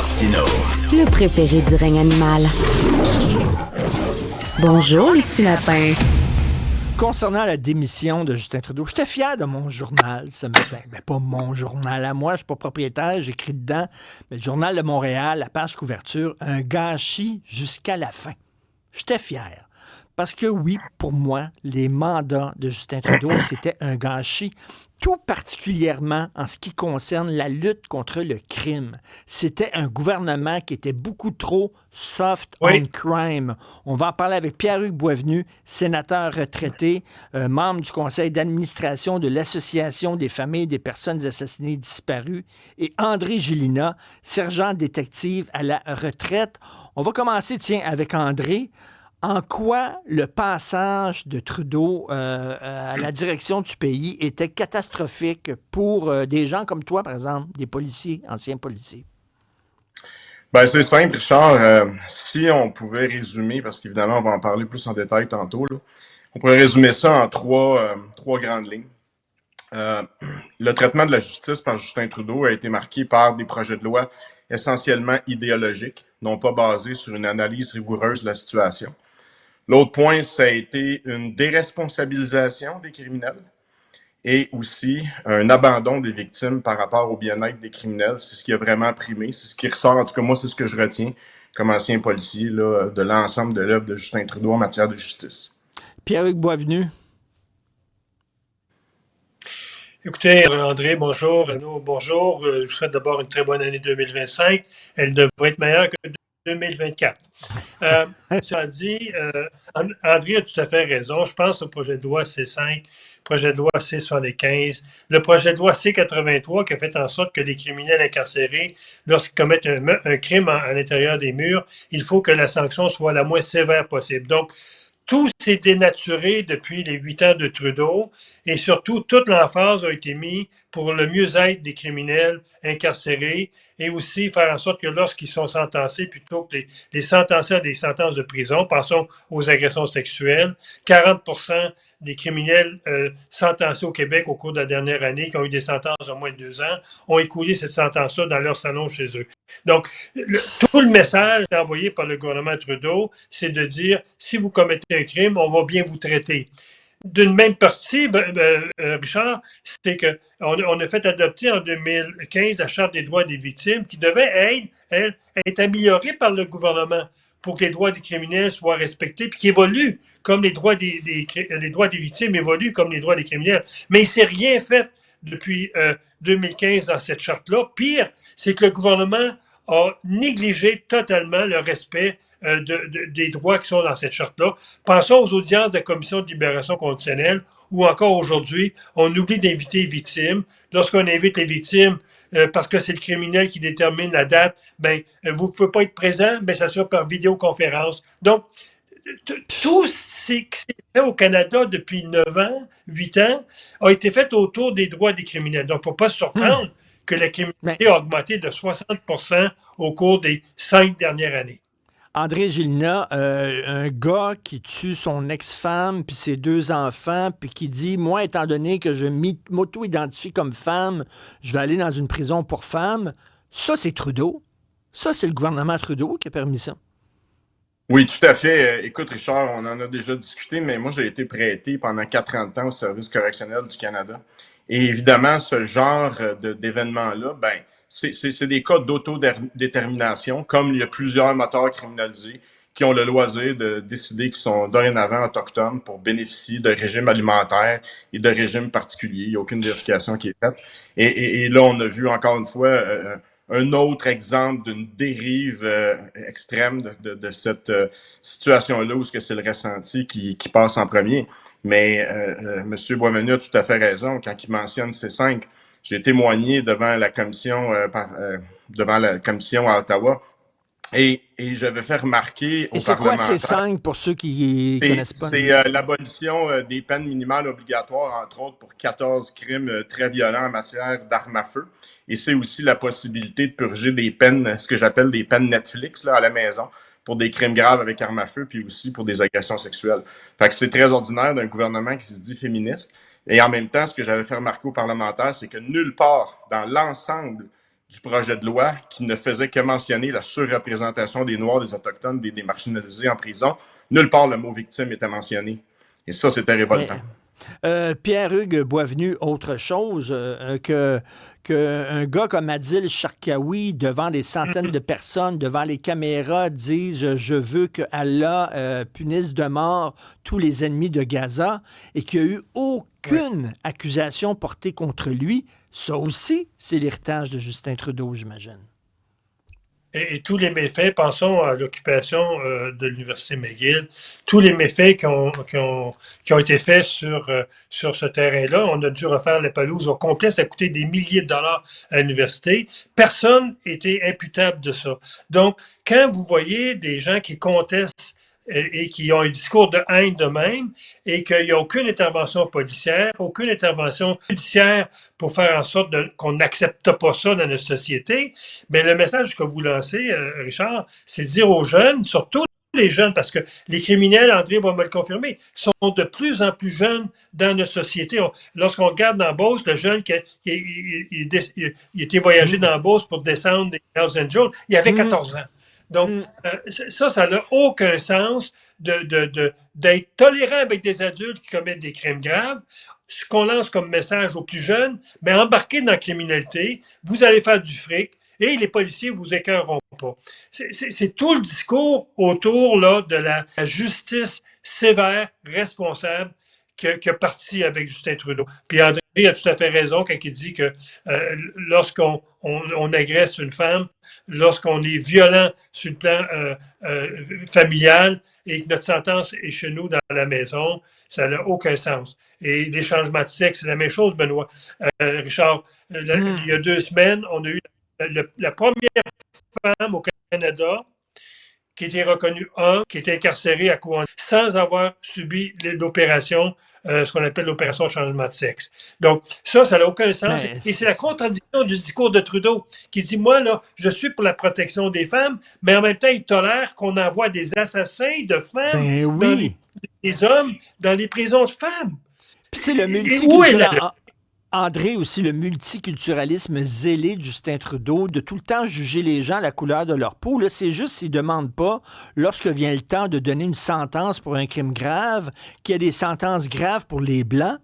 Martineau. Le préféré du règne animal. Bonjour, les petits lapins. Concernant la démission de Justin Trudeau, j'étais fier de mon journal ce matin. Ben, pas mon journal à moi, je suis pas propriétaire, j'écris dedans. Mais le journal de Montréal, la page couverture, un gâchis jusqu'à la fin. J'étais fier. Parce que oui, pour moi, les mandats de Justin Trudeau, c'était un gâchis, tout particulièrement en ce qui concerne la lutte contre le crime. C'était un gouvernement qui était beaucoup trop soft on crime. On va en parler avec Pierre-Hugues Boisvenu, sénateur retraité, membre du conseil d'administration de l'Association des familles des personnes assassinées disparues, et André Gélina, sergent détective à la retraite. On va commencer, tiens, avec André. En quoi le passage de Trudeau à la direction du pays était catastrophique pour des gens comme toi, par exemple, des policiers, anciens policiers? Ben, c'est simple, Richard. Si on pouvait résumer, parce qu'évidemment, on va en parler plus en détail tantôt, là, on pourrait résumer ça en trois grandes lignes. Le traitement de la justice par Justin Trudeau a été marqué par des projets de loi essentiellement idéologiques, non pas basés sur une analyse rigoureuse de la situation. L'autre point, ça a été une déresponsabilisation des criminels et aussi un abandon des victimes par rapport au bien-être des criminels. C'est ce qui a vraiment primé, c'est ce qui ressort, en tout cas moi, c'est ce que je retiens comme ancien policier là, de l'ensemble de l'œuvre de Justin Trudeau en matière de justice. Pierre-Hugues Boisvenu. Écoutez, André, bonjour. Renaud, bonjour. Je vous souhaite d'abord une très bonne année 2025. Elle devrait être meilleure que 2024. Ça dit, André a tout à fait raison. Je pense au projet de loi C5, projet de loi C75, le projet de loi C83 qui a fait en sorte que les criminels incarcérés, lorsqu'ils commettent un crime à l'intérieur des murs, il faut que la sanction soit la moins sévère possible. Donc, tout s'est dénaturé depuis les 8 ans de Trudeau et surtout, toute l'emphase a été mise pour le mieux-être des criminels incarcérés et aussi faire en sorte que lorsqu'ils sont sentencés, plutôt que les sentencer à des sentences de prison, pensons aux agressions sexuelles, 40% des criminels sentencés au Québec au cours de la dernière année, qui ont eu des sentences de moins de 2 ans, ont écoulé cette sentence-là dans leur salon chez eux. Donc, tout le message envoyé par le gouvernement Trudeau, c'est de dire, si vous commettez un crime, on va bien vous traiter. D'une même partie, Richard, c'est qu'on a fait adopter en 2015 la Charte des droits des victimes qui devait être améliorée par le gouvernement pour que les droits des criminels soient respectés puis qui évoluent comme les droits des victimes évoluent comme les droits des criminels. Mais il ne s'est rien fait depuis 2015 dans cette charte-là. Pire, c'est que le gouvernement a négligé totalement le respect des droits qui sont dans cette charte-là. Pensons aux audiences de la Commission de libération conditionnelle où encore aujourd'hui, on oublie d'inviter les victimes. Lorsqu'on invite les victimes, parce que c'est le criminel qui détermine la date, vous ne pouvez pas être présent, ça se fait par vidéoconférence. Donc, tout ce qui s'est fait au Canada depuis 9 ans, 8 ans, a été fait autour des droits des criminels. Donc, il ne faut pas se surprendre que la criminalité a augmenté de 60% au cours des 5 dernières années. André Gélina, un gars qui tue son ex-femme puis ses 2 enfants puis qui dit, moi, étant donné que je m'auto-identifie comme femme, je vais aller dans une prison pour femmes. Ça, c'est Trudeau. Ça, c'est le gouvernement Trudeau qui a permis ça. Oui, tout à fait. Écoute, Richard, on en a déjà discuté, mais moi, j'ai été prêté pendant 40 ans au Service correctionnel du Canada. Et évidemment, ce genre d'événements-là, c'est des cas d'autodétermination, comme il y a plusieurs moteurs criminalisés qui ont le loisir de décider qu'ils sont dorénavant autochtones pour bénéficier de régimes alimentaires et de régimes particuliers. Il n'y a aucune vérification qui est faite. Et là, on a vu encore une fois un autre exemple d'une dérive extrême de cette situation-là où c'est le ressenti qui passe en premier. Mais M. Boisvenu a tout à fait raison quand il mentionne C5. J'ai témoigné devant la commission à Ottawa et j'avais fait remarquer aux parlementaires... Et c'est quoi C5 pour ceux qui ne connaissent pas? C'est l'abolition des peines minimales obligatoires, entre autres pour 14 crimes très violents en matière d'armes à feu. Et c'est aussi la possibilité de purger des peines, ce que j'appelle des peines Netflix là, à la maison, pour des crimes graves avec armes à feu, puis aussi pour des agressions sexuelles. Fait que c'est très ordinaire d'un gouvernement qui se dit féministe. Et en même temps, ce que j'avais fait remarquer aux parlementaires, c'est que nulle part dans l'ensemble du projet de loi qui ne faisait que mentionner la surreprésentation des Noirs, des Autochtones, des marginalisés en prison. Nulle part le mot victime était mentionné. Et ça, c'était révoltant. Pierre-Hugues Boisvenu, autre chose qu'un gars comme Adil Sharkawi, devant des centaines de personnes, devant les caméras, dise « Je veux que Allah punisse de mort tous les ennemis de Gaza » et qu'il n'y a eu aucune accusation portée contre lui. Ça aussi, c'est l'héritage de Justin Trudeau, j'imagine. Et tous les méfaits, pensons à l'occupation de l'Université McGill, tous les méfaits qui ont été faits sur ce terrain-là, on a dû refaire la pelouse au complet, ça a coûté des milliers de dollars à l'université. Personne n'était imputable de ça. Donc, quand vous voyez des gens qui contestent et qui ont un discours de haine de même, et qu'il n'y a aucune intervention policière, aucune intervention judiciaire pour faire en sorte qu'on n'accepte pas ça dans notre société, mais le message que vous lancez, Richard, c'est de dire aux jeunes, surtout les jeunes, parce que les criminels, André va me le confirmer, sont de plus en plus jeunes dans notre société. Lorsqu'on regarde dans Beauce, le jeune il était voyagé dans Beauce pour descendre des Hells Angels, il avait 14 ans. Donc, ça n'a aucun sens d'être tolérant avec des adultes qui commettent des crimes graves. Ce qu'on lance comme message aux plus jeunes, mais embarquez dans la criminalité, vous allez faire du fric et les policiers vous écœureront pas. C'est tout le discours autour là, de la justice sévère, responsable, qui a parti avec Justin Trudeau. Puis André a tout à fait raison quand il dit que lorsqu'on agresse une femme, lorsqu'on est violent sur le plan familial et que notre sentence est chez nous dans la maison, ça n'a aucun sens. Et les changements de sexe, c'est la même chose, Benoît. Richard, il y a 2 semaines, on a eu la première femme au Canada qui était reconnue homme, qui était incarcérée à Courant, sans avoir subi l'opération, ce qu'on appelle l'opération de changement de sexe. Donc, ça n'a aucun sens. Et c'est la contradiction du discours de Trudeau, qui dit, moi, là, je suis pour la protection des femmes, mais en même temps, il tolère qu'on envoie des assassins de femmes, des hommes, dans les prisons de femmes. Puis c'est le multiculturalisme. André, aussi, le multiculturalisme zélé de Justin Trudeau, de tout le temps juger les gens à la couleur de leur peau. Là, c'est juste s'ils ne demandent pas, lorsque vient le temps de donner une sentence pour un crime grave, qu'il y a des sentences graves pour les Blancs,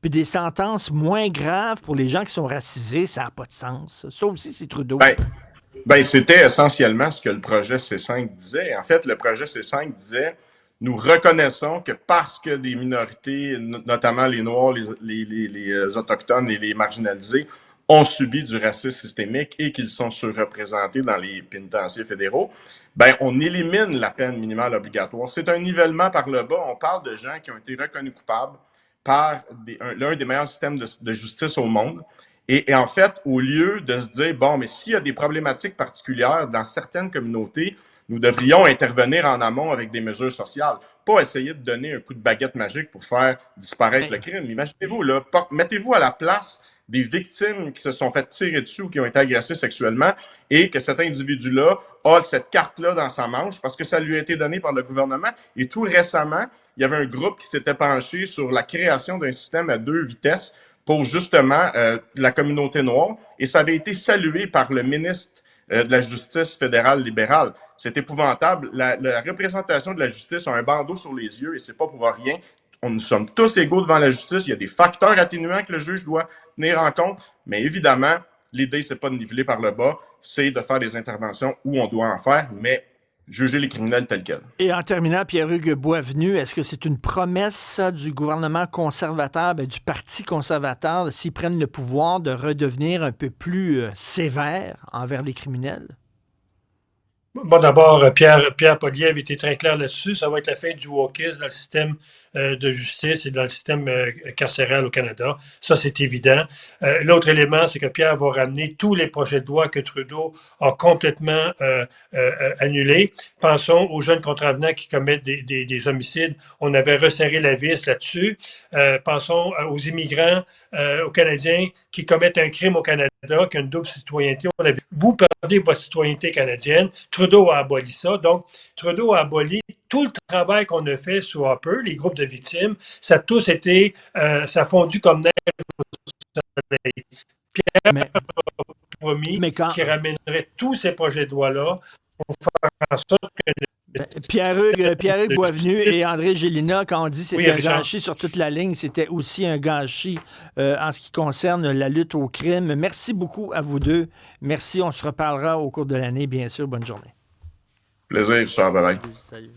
puis des sentences moins graves pour les gens qui sont racisés. Ça n'a pas de sens. Ça aussi, c'est Trudeau. C'était essentiellement ce que le projet C5 disait. En fait, le projet C5 disait... Nous reconnaissons que parce que des minorités, notamment les Noirs, les Autochtones et les marginalisés, ont subi du racisme systémique et qu'ils sont surreprésentés dans les pénitenciers fédéraux, on élimine la peine minimale obligatoire. C'est un nivellement par le bas. On parle de gens qui ont été reconnus coupables par l'un des meilleurs systèmes de justice au monde. Et en fait, au lieu de se dire, mais s'il y a des problématiques particulières dans certaines communautés, nous devrions intervenir en amont avec des mesures sociales, pas essayer de donner un coup de baguette magique pour faire disparaître le crime. Imaginez-vous, là, mettez-vous à la place des victimes qui se sont fait tirer dessus ou qui ont été agressées sexuellement et que cet individu-là a cette carte-là dans sa manche parce que ça lui a été donné par le gouvernement. Et tout récemment, il y avait un groupe qui s'était penché sur la création d'un système à 2 vitesses pour justement la communauté noire et ça avait été salué par le ministre de la justice fédérale libérale. C'est épouvantable. La représentation de la justice a un bandeau sur les yeux et c'est pas pour rien. Nous sommes tous égaux devant la justice. Il y a des facteurs atténuants que le juge doit tenir en compte. Mais évidemment, l'idée, c'est pas de niveler par le bas, c'est de faire des interventions où on doit en faire, mais juger les criminels tels quels. Et en terminant, Pierre-Hugues Boisvenu, est-ce que c'est une promesse ça, du gouvernement conservateur, du Parti conservateur, s'ils prennent le pouvoir, de redevenir un peu plus sévère envers les criminels? Bon, d'abord, Pierre Poilievre était très clair là-dessus. Ça va être la fin du wokisme dans le système de justice et dans le système carcéral au Canada. Ça, c'est évident. L'autre élément, c'est que Pierre va ramener tous les projets de loi que Trudeau a complètement annulés. Pensons aux jeunes contravenants qui commettent des homicides. On avait resserré la vis là-dessus. Pensons aux immigrants, aux Canadiens qui commettent un crime au Canada, qui ont une double citoyenneté. Vous perdez votre citoyenneté canadienne. Trudeau a aboli ça. Donc, Trudeau a aboli tout le travail qu'on a fait sur Harper, les groupes de victimes. Ça a tous été, ça a fondu comme neige au soleil. Pierre compromis Mais quand- qui ramènerait tous ces projets de loi-là pour faire en sorte que Pierre-Hugues Boisvenu et André Gélina, quand on dit que c'était Oui, un Richard. gâchis sur toute la ligne, c'était aussi un gâchis en ce qui concerne la lutte au crime. Merci beaucoup à vous deux. Merci, on se reparlera au cours de l'année, bien sûr. Bonne journée. Plaisir, Richard. Bye bye. Salut.